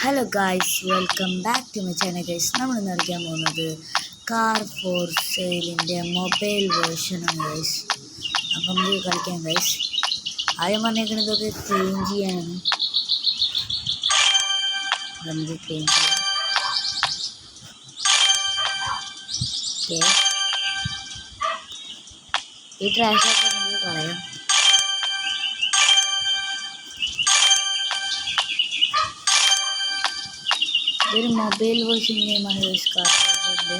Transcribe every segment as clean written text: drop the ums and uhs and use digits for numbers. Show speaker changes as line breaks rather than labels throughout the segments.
Hello guys, welcome back to my channel guys. നമ്മളിന്ന് കളിക്കാൻ പോകുന്നത് കാർ ഫോർ സെയിലിൻ്റെ മൊബൈൽ വേർഷനാണ് ഗൈസ്. അപ്പം നമുക്ക് കളിക്കാം ഗൈസ്. ആദ്യം പറഞ്ഞേക്കുന്നത് ഇതൊക്കെ ക്ലീൻ ചെയ്യാനാണ്. നമുക്ക് ക്ലീൻ ചെയ്യാം. ഓക്കെ, ഈ ട്രാഷൊക്കെ നമുക്ക് കളയാം. ഇതൊരു മൊബൈൽ വേർഷൻ ഗെയിമാണ് ഗൈസ്. കാർ ഫോറിൻ്റെ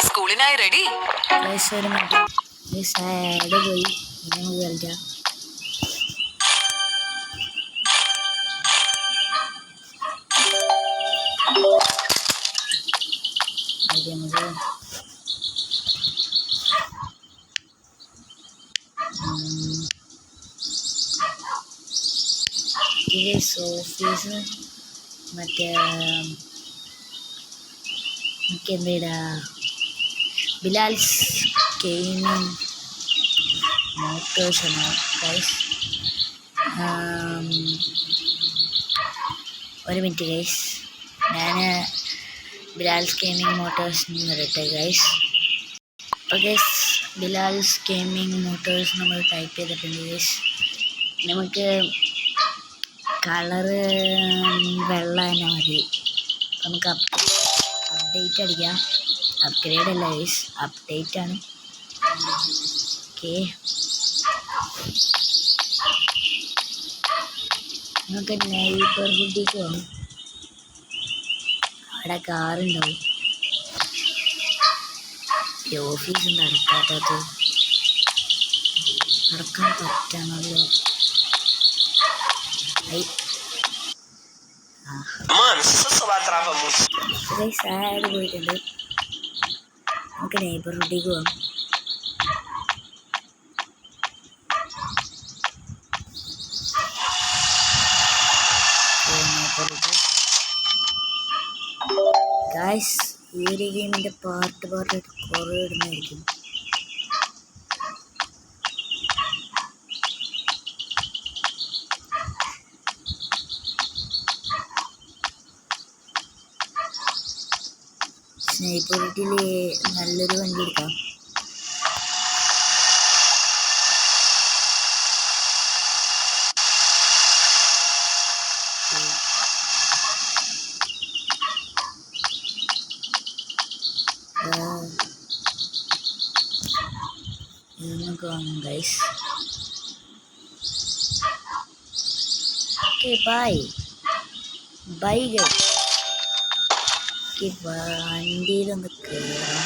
സ്കൂളിനായി റെഡി.
ഗൈസ് ഒരു മിനിറ്റ് ഗൈസ്, ആഡ് പോയി. ഇനി നമുക്ക് കളിക്കാം. ഇത് ഓഫീസ് മറ്റേ എന്താ ബിലാൽസ് ഗെയിമിംഗ് മോട്ടോഴ്സ് ആണ് ഗൈസ്. ഒരു മിനിറ്റ് ഗൈസ്, ഞാൻ ബിലാൽസ് ഗെയിമിംഗ് മോട്ടോഴ്സ് വരട്ടെ ഗൈസ്. അപ്പോൾ ഗൈസ്, ബിലാൽസ് ഗെയിമിംഗ് മോട്ടോഴ്സ് നമ്മൾ ടൈപ്പ് ചെയ്തിട്ടുണ്ട് ഗൈസ്. നമുക്ക് കളറ് വെള്ള തന്നെ മതി. നമുക്ക് അപ്ഡേറ്റ് അടിക്കാം. അപ്ഗ്രേഡ് അല്ല ഗൈസ്, അപ്ഡേറ്റ് ആണ്. ഓക്കെ, നമുക്ക് നെയ്ബർഹുഡിലേക്ക് പോകാം. അവിടെ കാറുണ്ടാവും. ഈ ഓഫീസ് ഉണ്ട് അടക്കാത്തത്. അടക്കാൻ പറ്റണമല്ലോ. ആഡ് പോയിട്ടുണ്ട്. നമുക്ക് നെയ്ബർഹുഡിലേക്ക് പോകാം. ഗായ്സ്, ഈ ഒരു ഗെയിമിൻ്റെ പാർട്ട് കുറേ ഇടുന്നതായിരിക്കും. സ്നൈപ്പറിറ്റിൽ നല്ലൊരു വണ്ടി എടുക്കാം. ഇതൊക്കെ വാങ്ങും ഗൈസ്. Okay, bye guys. വണ്ടിയിലൊന്ന് കയറാം.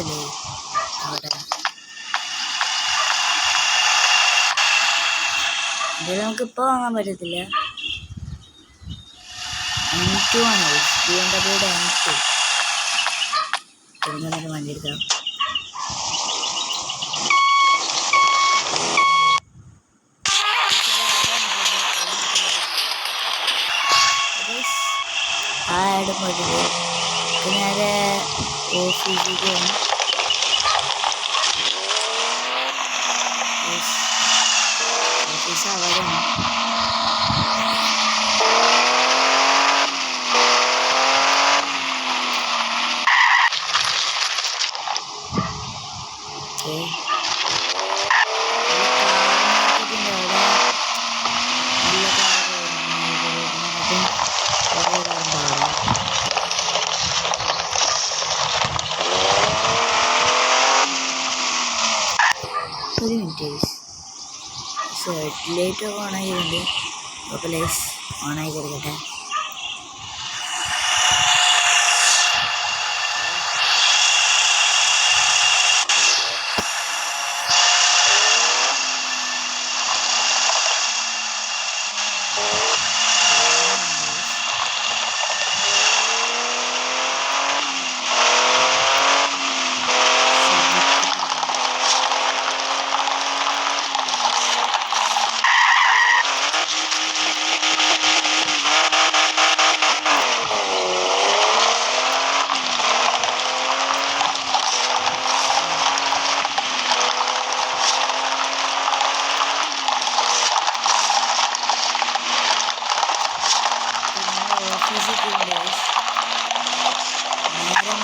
ല്ലേ അവിടെ ഇത് നമുക്കിപ്പോൾ വാങ്ങാൻ പറ്റത്തില്ല. M2 ആണ് BMW M2. നമുക്ക് വണ്ടി എടുക്കാം. ആഡ് പോയിട്ട് നേരെ ഓഫീസിലേക്ക് പോകണം. ഓഫീസ് അവിടെയാണ്. ഓക്കെ, നല്ല കാറ് കുറേ കാറുണ്ടാവും. ഒരു മിനിറ്റ്, ഹെഡ്ലൈറ്റ് ഒക്കെ ഓണാക്കിയിട്ടുണ്ട്. അപ്പോൾ ലൈസ് ഓണാക്കി കൊടുക്കട്ടെ.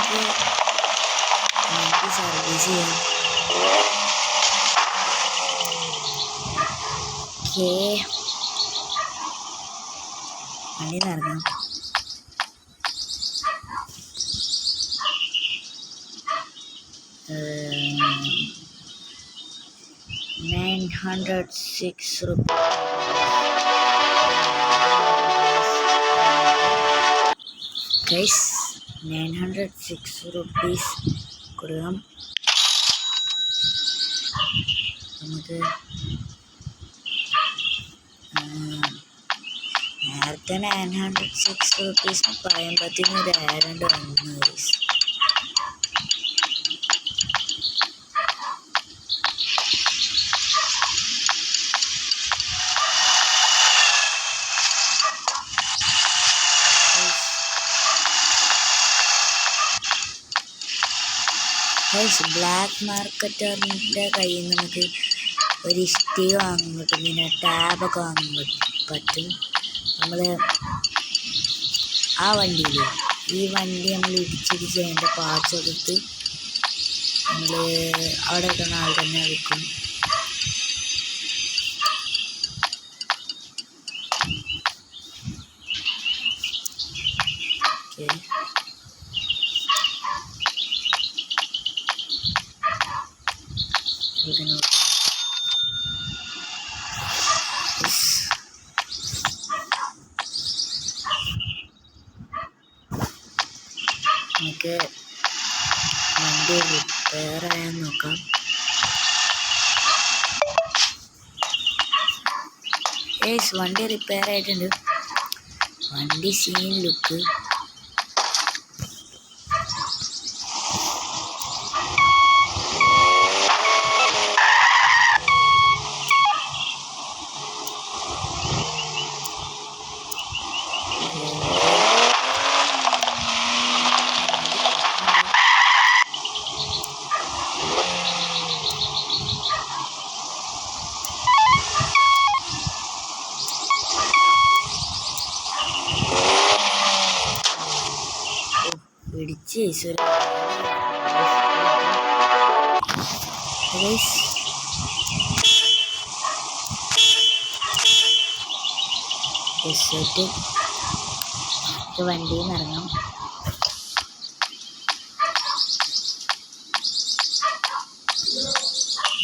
നമുക്ക് സർവീസ് ചെയ്യാം. ഓക്കേ, വണ്ടി നിറഞ്ഞു. ₹906 ഗൈസ്, 906 കൊടുക്കാം. നമുക്ക് നേരത്തെ ₹906 പറയുമ്പോഴത്തേനും ഒരു ആയിരം വന്നു ഗൈസ്. ബ്ലാക്ക് മാർക്കറ്ററിൻ്റെ കയ്യിൽ നിന്ന് നമുക്ക് ഒരു ഇഷ്ടിക വാങ്ങാൻ പറ്റും, പിന്നെ ടാബൊക്കെ വാങ്ങാൻ പറ്റും. നമ്മൾ ആ വണ്ടിയിൽ ഈ വണ്ടി നമ്മൾ ഇടിച്ചിടിച്ച് അതിൻ്റെ പാർട്സ് എടുത്ത് നമ്മൾ അവിടെ കിട്ടുന്ന ആൾ തന്നെ വിൽക്കും. ഓക്കെ, നമുക്ക് വണ്ടി റിപ്പയർ ആയാൽ നോക്കാം. വണ്ടി റിപ്പയർ ആയിട്ടുണ്ട്. വണ്ടി സീൻ ലുക്ക്. പിടിച്ച് സെറ്റ്. വണ്ടിയിൽ നിന്ന് ഇറങ്ങാം.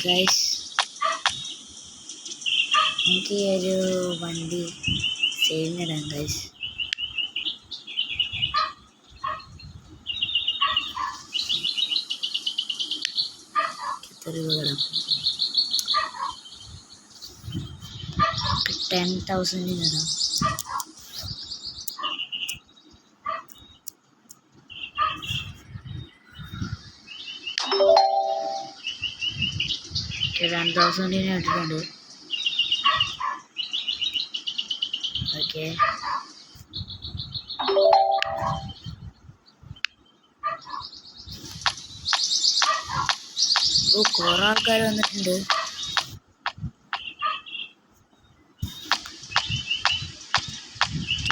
ഗൈസ്, എനിക്ക് ഈ ഒരു വണ്ടി സെയിലിനിടാം ഗൈസ്. ഇടാം 10,000 ഇടാം. $10,000 ഇട്ടിട്ടുണ്ട്. ഓക്കെ, കുറെ ആൾക്കാർ വന്നിട്ടുണ്ട്.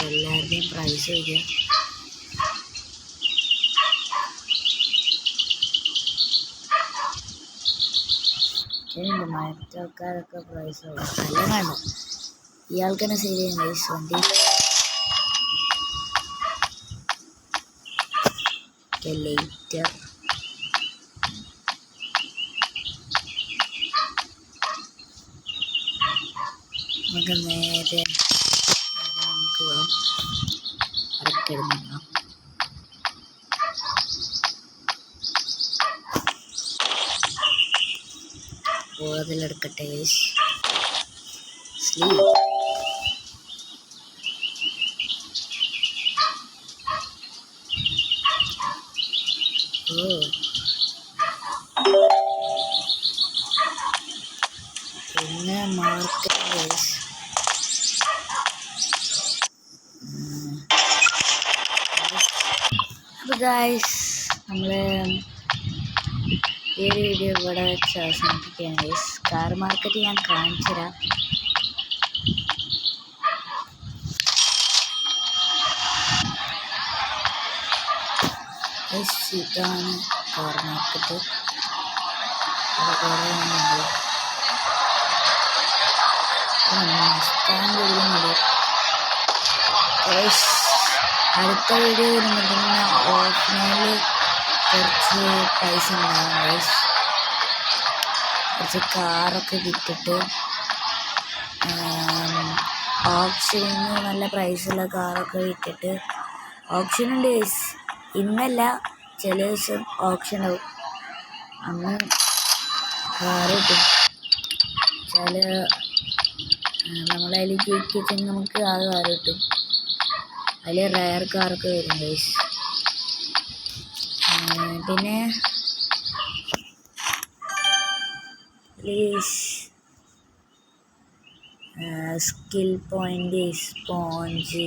എല്ലാവരുടെയും പ്രൈസ് ചോദിക്കാം. മറ്റാൾക്കാരൊക്കെ പ്രൈസ് എല്ലാം വേണ്ട. ഇയാൾക്ക് തന്നെ സെയിൽ ചെയ്യാൻ പ്രൈസ് വണ്ടി. ലൈറ്റർ നമുക്ക് നേരെ നമുക്ക് അടക്കിടുന്നില്ല. അതിലെടുക്കട്ടെ സ്ലീവ്. പിന്നെ മാർക്കറ്റ് അപ്പോൾ ഗൈസ്, നമ്മൾ ഈ വീഡിയോ ഇവിടെ വെച്ച് അവസാനിപ്പിക്കുകയാണ് ഗൈസ്. കാർ മാർക്കറ്റ് ഞാൻ കാണിച്ചു തരാം. ഇതാണ് കാർ മാർക്കറ്റ്. അവിടെ കുറേ ഉണ്ട്. അടുത്ത വീഡിയോ വരുമ്പോഴത്തേന് ഓഫ്ലൈനിൽ കുറച്ച് പൈസ ഉണ്ടാകും ഗൈസ്. കുറച്ച് കാറൊക്കെ വിറ്റിട്ട് ഓപ്ഷനിൽ നിന്ന് നല്ല പ്രൈസുള്ള കാറൊക്കെ വിറ്റിട്ട് ഓപ്ഷനുണ്ട് ഗൈസ്. ഇന്നല്ല, ചില ദിവസം ഓപ്ഷൻ ആവും. അന്ന് കാറ് കിട്ടും. ചില നമ്മളതിൽ ജയിക്കിച്ചെങ്കിൽ നമുക്ക് ആ കാർ കിട്ടും. അതിൽ റയർ കാറൊക്കെ വരും ഗൈസ്. പിന്നെ പ്ലീസ് സ്കിൽ പോയിൻ്റ് സ്പോഞ്ച്,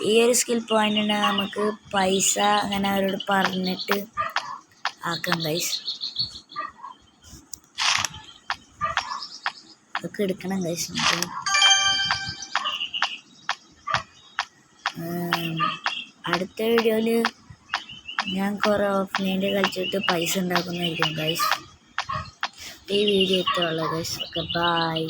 ഈ ഒരു സ്കിൽ പോയിൻ്റിന് നമുക്ക് പൈസ അങ്ങനെ അവരോട് പറഞ്ഞിട്ട് ആക്കാം ഗൈസ്. അതൊക്കെ എടുക്കണം ഗൈസ്. നമുക്ക് അടുത്ത വീഡിയോയിൽ ഞാൻ കുറേ ഓഫ്ലൈനിൽ കളിച്ചിട്ട് പൈസ ഉണ്ടാക്കുന്നതായിരിക്കും ഗൈസ്. ഈ വീഡിയോ ഇഷ്ടമുള്ള ഗൈസ്. Okay, by.